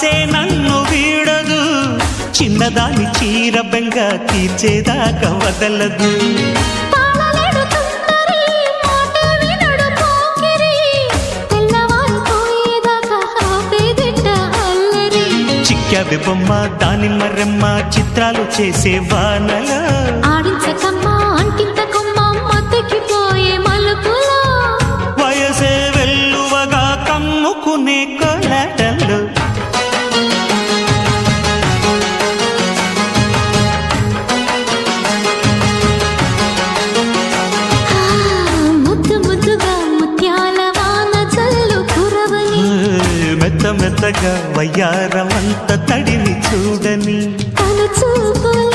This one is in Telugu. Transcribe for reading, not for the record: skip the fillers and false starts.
ఆసే నన్ను వీడదు, చిన్నదాని చీర బెంగ తీర్చేదాకా వదలదు. చిక్కావి బొమ్మ దాని మరెమ్మ చిత్రాలు చేసే వానలా ఆడించకమ్మా అంటింతకమ్మ మత్తెక్కిపోయే మలుపులా వయసే వెల్లువగా కమ్ముకునే కొలటలు. ముద్దు ముద్దుగా ముత్యాల వాన చల్లు కురవని మెత్త మెత్తగా వయ్యారమంత తడిని చూడని తన చూపుల